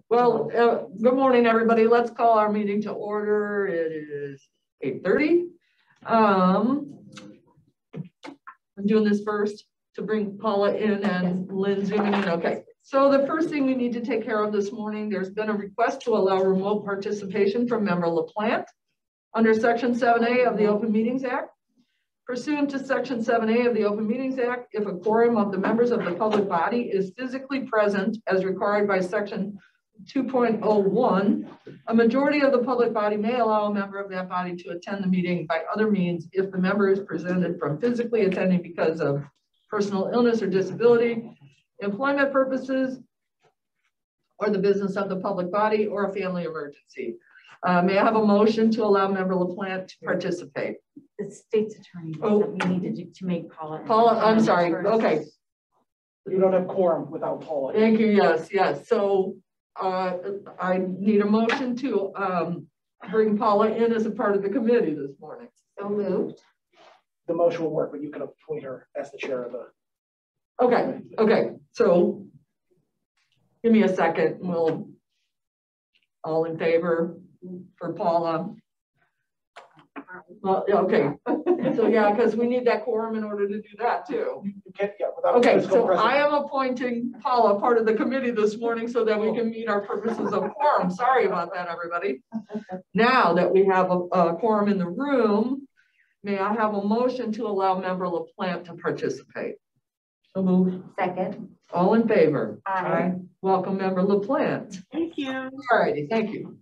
Well, good morning, everybody. Let's call our meeting to order. It is 8:30. I'm doing this first to bring Paula in and Lynn zooming in. Okay. So the first thing we need to take care of this morning, there's been a request to allow remote participation from member LaPlante under Section 7A of the Open Meetings Act. Pursuant to Section 7A of the Open Meetings Act, if a quorum of the members of the public body is physically present as required by Section 2.01, a majority of the public body may allow a member of that body to attend the meeting by other means if the member is prevented from physically attending because of personal illness or disability, employment purposes, or the business of the public body, or a family emergency. May I have a motion to allow member LaPlante to participate? The state's attorney that we needed to make Paula. Paula, I'm sorry. Okay. You don't have quorum without Paula. Thank you. Yes, yes. So I need a motion to bring Paula in as a part of the committee this morning. So moved. The motion will work, but you can appoint her as the chair of the. Okay. Okay. So give me a second. We'll all in favor for Paula. Well, okay. So yeah, because we need that quorum in order to do that too. Okay, so I am appointing Paula part of the committee this morning so that we can meet our purposes of quorum. Sorry about that, everybody. Now that we have a quorum in the room, may I have a motion to allow member LaPlante to participate? So moved. Second. All in favor? Aye. Welcome, member LaPlante. Thank you. All righty, thank you.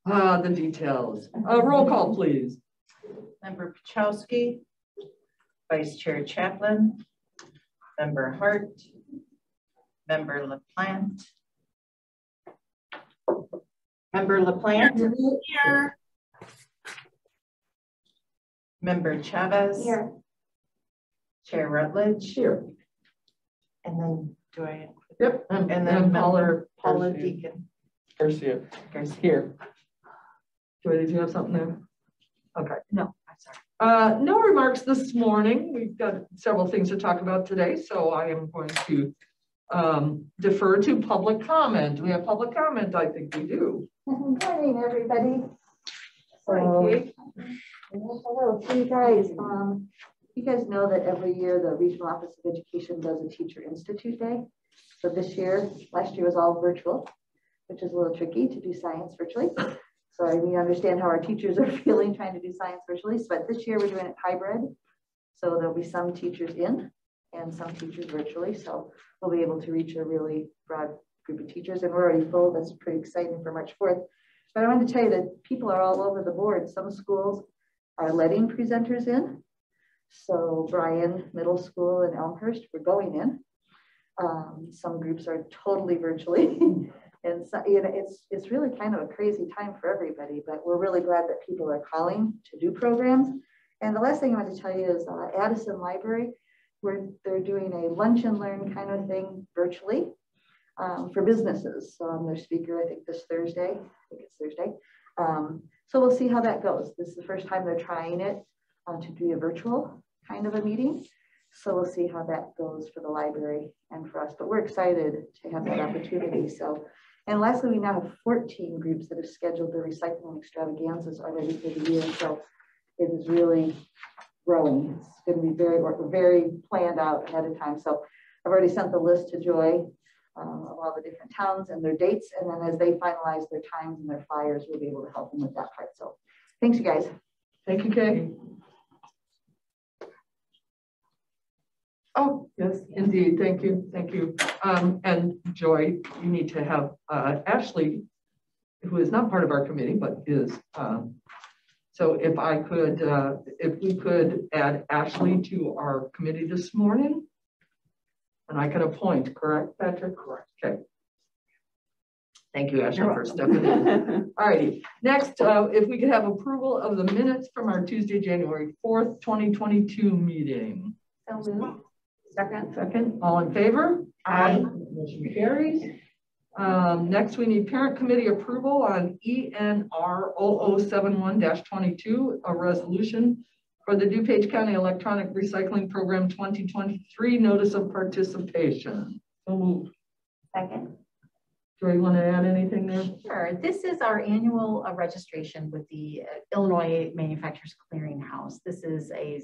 The details. Roll call, please. Member Pachowski, Vice Chair Chaplin, Member Hart, Member LaPlante. Member LaPlante here. Member Chavez here. Chair Rutledge Here. and then do I? Yep. And then Paula Deacon. Garcia. Here. Joy, did you have something there? Okay. No, I'm sorry. No remarks this morning. We've got several things to talk about today, so I am going to defer to public comment. Do we have public comment? I think we do. Good morning, everybody. Hi, Hello to you guys. You guys know that every year the Regional Office of Education does a Teacher Institute Day. So this year, last year was all virtual, which is a little tricky to do science virtually. So we understand how our teachers are feeling trying to do science virtually. But this year we're doing it hybrid. So there'll be some teachers in and some teachers virtually. So we'll be able to reach a really broad group of teachers. And we're already full. That's pretty exciting for March 4th. But I wanted to tell you that people are all over the board. Some schools are letting presenters in. So Bryan Middle School in Elmhurst, we're going in. Some groups are totally virtually. And so, you know, it's really kind of a crazy time for everybody, but we're really glad that people are calling to do programs. And the last thing I want to tell you is Addison Library, where they're doing a lunch and learn kind of thing virtually for businesses. So I'm their speaker, I think this Thursday. I think it's Thursday. So we'll see how that goes. This is the first time they're trying it to do a virtual kind of a meeting. So we'll see how that goes for the library and for us, but we're excited to have that opportunity. So, and lastly, we now have 14 groups that have scheduled their recycling extravaganzas already for the year. So it is really growing. It's going to be very planned out ahead of time. So I've already sent the list to Joy of all the different towns and their dates. And then as they finalize their times and their flyers, we'll be able to help them with that part. So thanks, you guys. Thank you, Kay. Oh, yes, indeed. Thank you. Thank you. And Joy, you need to have Ashley, who is not part of our committee, but is. So if we could add Ashley to our committee this morning, and I can appoint, correct, Patrick? Correct. Okay. Thank you, Ashley, for stepping in. All righty. Next, if we could have approval of the minutes from our Tuesday, January 4th, 2022 meeting. So moved. Second. All in favor? Aye. Motion carries. Next, we need parent committee approval on ENR 0071-22, a resolution for the DuPage County Electronic Recycling Program 2023 notice of participation. So moved. Second. Joy, you want to add anything there? Sure. This is our annual registration with the Illinois Manufacturers Clearinghouse. This is a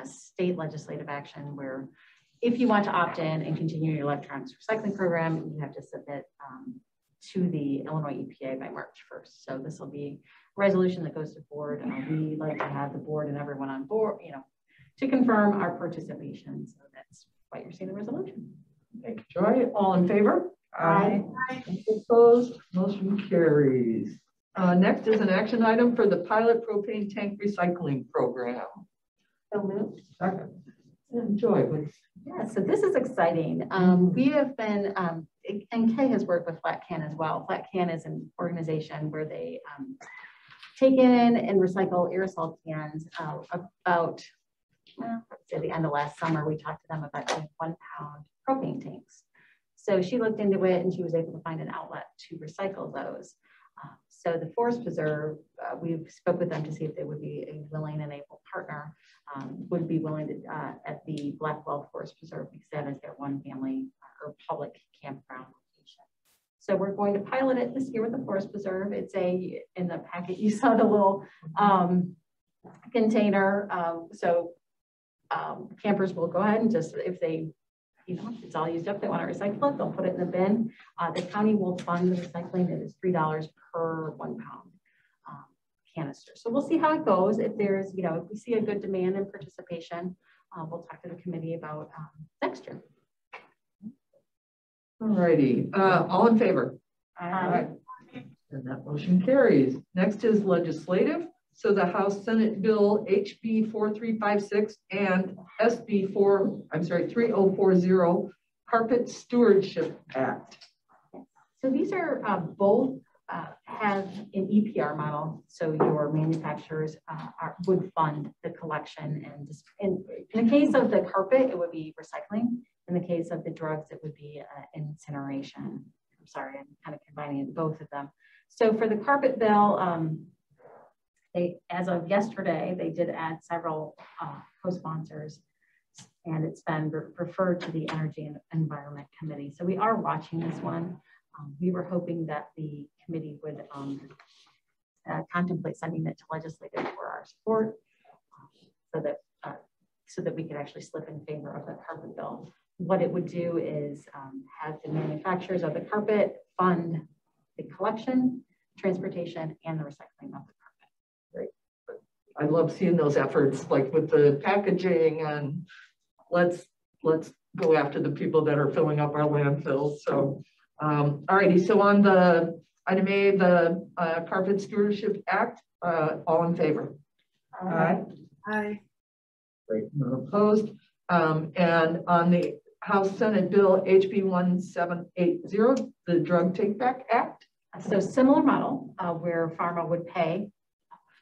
state legislative action where if you want to opt in and continue your electronics recycling program, you have to submit to the Illinois EPA by March 1st. So this will be a resolution that goes to board. We like to have the board and everyone on board, to confirm our participation. So that's why you're seeing the resolution. Thank you, Joy. All in favor? Aye. Opposed? Motion carries. Next is an action item for the pilot propane tank recycling program. So moved. Second. And Joy, please. Yeah, so this is exciting. We have been, and Kay has worked with Flat Can as well. Flat Can is an organization where they take in and recycle aerosol cans. About, let's say the end of last summer, we talked to them about doing 1 pound propane tanks. So she looked into it and she was able to find an outlet to recycle those. So the Forest Preserve, we spoke with them to see if they would be a willing and able partner, would be willing to, at the Blackwell Forest Preserve, because that is their one family or public campground location. So we're going to pilot it this year with the Forest Preserve. It's in the packet, you saw the little container. Campers will go ahead and just, if they, it's all used up, they want to recycle it, they'll put it in the bin. The county will fund the recycling. It is $3 per 1 pound canister. So we'll see how it goes. If there's, if we see a good demand and participation, we'll talk to the committee about next year. All righty. All in favor? Aye. And that motion carries. Next is legislative. So the House Senate Bill HB 4356 and SB 3040 Carpet Stewardship Act. So these are both have an EPR model. So your manufacturers would fund the collection, and in the case of the carpet, it would be recycling. In the case of the drugs, it would be incineration. I'm sorry, I'm kind of combining both of them. So for the carpet bill, as of yesterday, they did add several co-sponsors, and it's been referred to the Energy and Environment Committee. So we are watching this one. We were hoping that the committee would contemplate sending it to legislative for our support, so that we could actually slip in favor of the carpet bill. What it would do is have the manufacturers of the carpet fund the collection, transportation, and the recycling of the carpet. Great. I love seeing those efforts, like with the packaging, and let's go after the people that are filling up our landfills. So, all righty. So on the item A, the Carpet Stewardship Act, all in favor? Aye. Aye. Great. None opposed. And on the House Senate Bill HB 1780, the Drug Take Back Act. So similar model where pharma would pay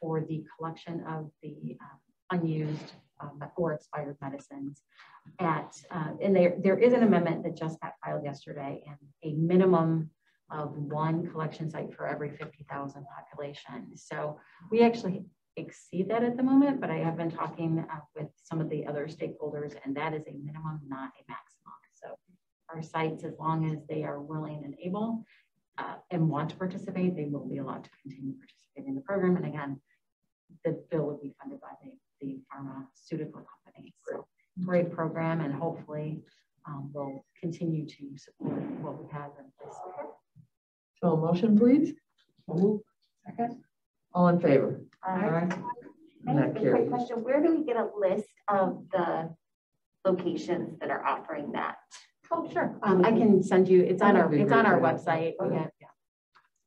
for the collection of the unused or expired medicines. And there is an amendment that just got filed yesterday, and a minimum of 1 collection site for every 50,000 population. So we actually exceed that at the moment, but I have been talking with some of the other stakeholders, and that is a minimum, not a maximum. So our sites, as long as they are willing and able and want to participate, they will be allowed to continue participating in the program. And again, the bill will be funded by the pharmaceutical companies. So great program, and hopefully we'll continue to support what we have in place so far. So a motion, please. Second. All in favor? Aye. And that carries. Question, where do we get a list of the locations that are offering that? Oh, sure. I can send you, it's on our website. Yeah.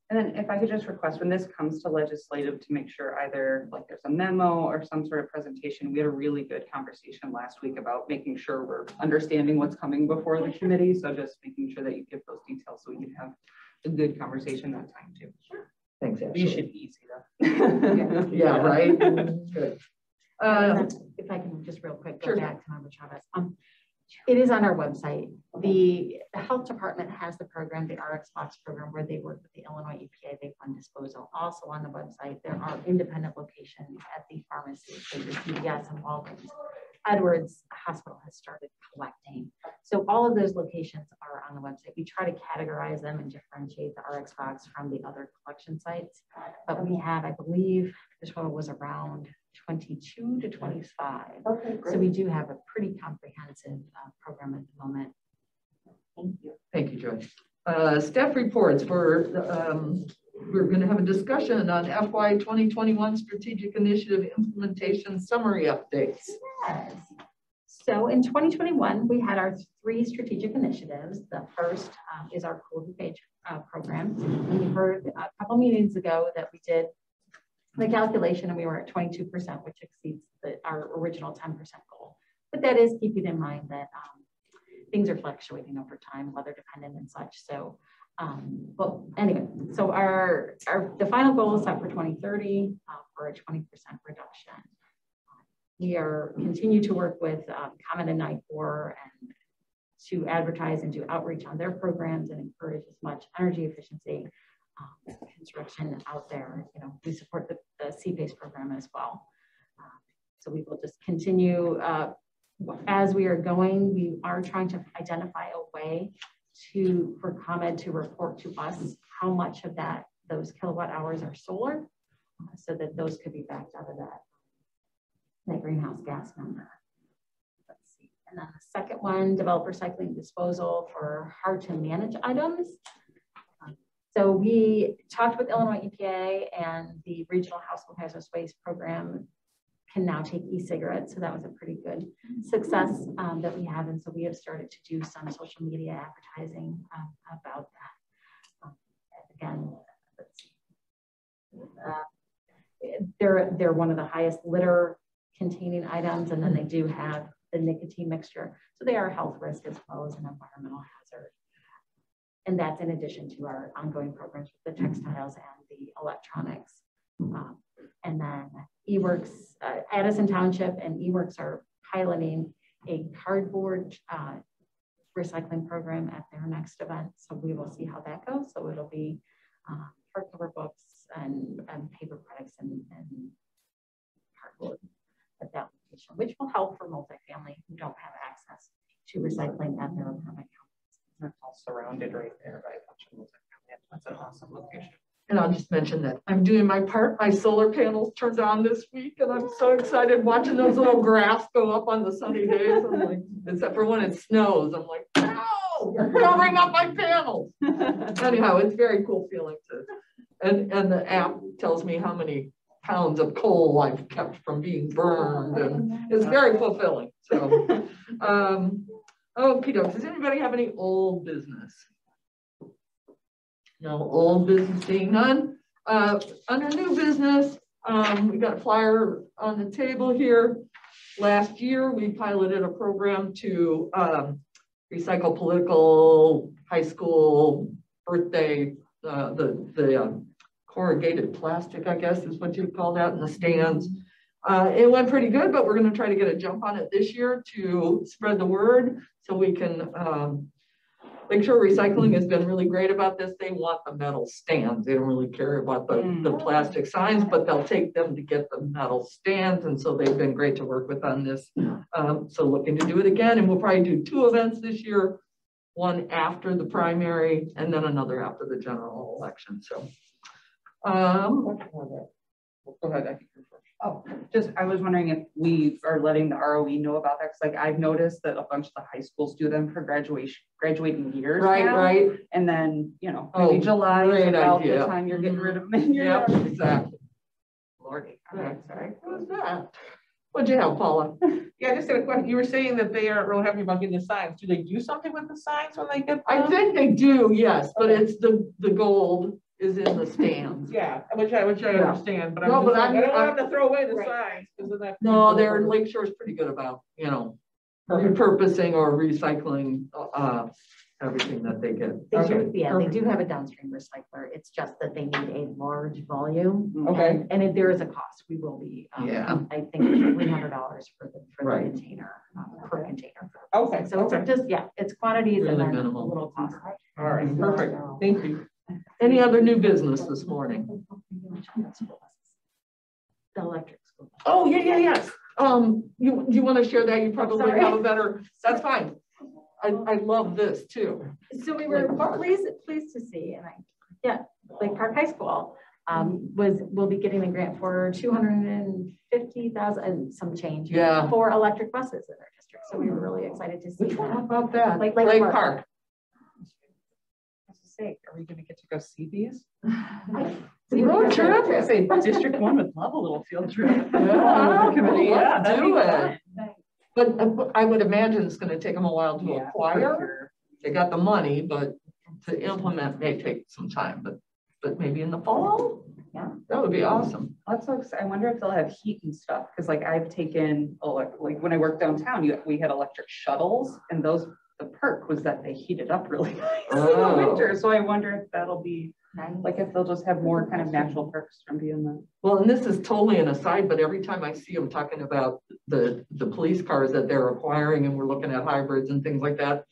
And then if I could just request, when this comes to legislative, to make sure either like there's a memo or some sort of presentation. We had a really good conversation last week about making sure we're understanding what's coming before the committee. So just making sure that you give those details so we can have a good conversation that time too. Sure. Thanks, You Ashley. should be easy though. Yeah, right. Good. If I can just real quick go Sure. back to Member Chavez. It is on our website. The health department has the program, the RX Box program, where they work with the Illinois EPA. They fund disposal. Also on the website, there are independent locations at the pharmacy, so your CVS and Walgreens. Edwards Hospital has started collecting. So all of those locations are on the website. We try to categorize them and differentiate the RX box from the other collection sites. But we have, I believe, the total was around 22 to 25. Okay, So we do have a pretty comprehensive program at the moment. Thank you. Thank you, Joy. Staff reports for, we're going to have a discussion on FY 2021 Strategic Initiative Implementation Summary Updates. Yes. So in 2021, we had our 3 strategic initiatives. The first is our Cool DuPage program. And we heard a couple meetings ago that we did the calculation and we were at 22%, which exceeds our original 10% goal. But that is keeping in mind that things are fluctuating over time, weather dependent and such. So, but anyway, so the final goal is set for 2030 for a 20% reduction. We continue to work with Comet and NICOR and to advertise and do outreach on their programs and encourage as much energy efficiency construction out there. You know, we support the CPACE program as well. So we will just continue as we are going. We are trying to identify a way for ComEd to report to us how much of those kilowatt hours are solar, so that those could be backed out of that greenhouse gas number. Let's see. And then the second one, develop recycling disposal for hard to manage items. So we talked with Illinois EPA, and the Regional Household Hazardous Waste Program can now take e-cigarettes. So that was a pretty good success that we have. And so we have started to do some social media advertising about that. Again, let's see. They're one of the highest litter containing items, and then they do have the nicotine mixture. So they are a health risk as well as an environmental hazard. And that's in addition to our ongoing programs with the textiles and the electronics. And then eWorks, Addison Township and eWorks are piloting a cardboard recycling program at their next event. So we will see how that goes. So it'll be hardcover books and paper products and cardboard at that location, which will help for multifamily who don't have access to recycling at their apartment. They're all surrounded right there by a bunch of multifamily. That's an awesome location. And I'll just mention that I'm doing my part. My solar panels turned on this week, and I'm so excited watching those little graphs go up on the sunny days. I'm like, except for when it snows, I'm like, no, you're covering up my panels. Anyhow, it's a very cool feeling and the app tells me how many pounds of coal I've kept from being burned, and it's very fulfilling. So, okay, does anybody have any old business? No old business being none. Under new business, we got a flyer on the table here. Last year, we piloted a program to recycle political high school birthday, the corrugated plastic, I guess is what you call that, in the stands. It went pretty good, but we're going to try to get a jump on it this year to spread the word so we can make sure recycling has been really great about this. They want the metal stands. They don't really care about the plastic signs, but they'll take them to get the metal stands. And so they've been great to work with on this. So looking to do it again. And we'll probably do 2 events this year, one after the primary and then another after the general election. So go ahead, I think you're first. Oh, just, I was wondering if we are letting the ROE know about that. Cause like I've noticed that a bunch of the high schools do them for graduating years. Right, now. right. And then, you know, maybe July is about the time you're getting rid of them. Yeah, exactly. Lordy. All right, sorry. What was that? What'd you have, Paula? Yeah, I just had a question. You were saying that they aren't real happy about getting the signs. Do they do something with the signs when they get them? I think they do, yes, but it's the gold is in the stands. Yeah, which I understand, but I don't want them to throw away the signs because of that. No, Lake Shore's pretty good about, you know, repurposing or recycling everything that they get. They do have a downstream recycler. It's just that they need a large volume. Okay. And there is a cost. We will be, I think $300 for the container, per container. Okay. So it's just, it's quantities Really and then minimal. a little cost. All right, perfect. Thank you. Any other new business this morning? The electric school. Oh, yes. You want to share that? You probably sorry. have a better, that's fine. I love this too. So we were pleased to see, and Lake Park High School will be getting the grant for $250,000 and some change for electric buses in our district. So we were really excited to see. Which one about that? Lake Park. Park. I was to say, are we going to get to go see these? Road trip? I say District 1 would love a little field trip. Yeah, Yeah, let's that'd do be it. fun. But I would imagine it's going to take them a while to Yeah, acquire. for sure. They got the money, but to implement may take some time, but maybe in the fall? Yeah. That would be awesome. That's so exciting. I wonder if they'll have heat and stuff. Cause like I've taken, like when I worked downtown, we had electric shuttles and the perk was that they heated up really nice in the winter. So I wonder if that'll be like, if they'll just have more kind of natural perks from being the. Well, and this is totally an aside, but every time I see them talking about the police cars that they're acquiring and we're looking at hybrids and things like that,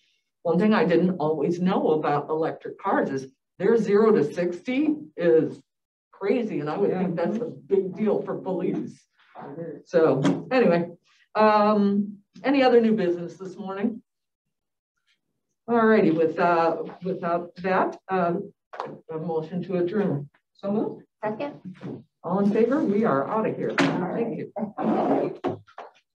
one thing I didn't always know about electric cars is their 0 to 60 is crazy. And I would think that's a big deal for police. So anyway, any other new business this morning? All righty, without that, a motion to adjourn. So moved. Second. All in favor? We are out of here. Thank you.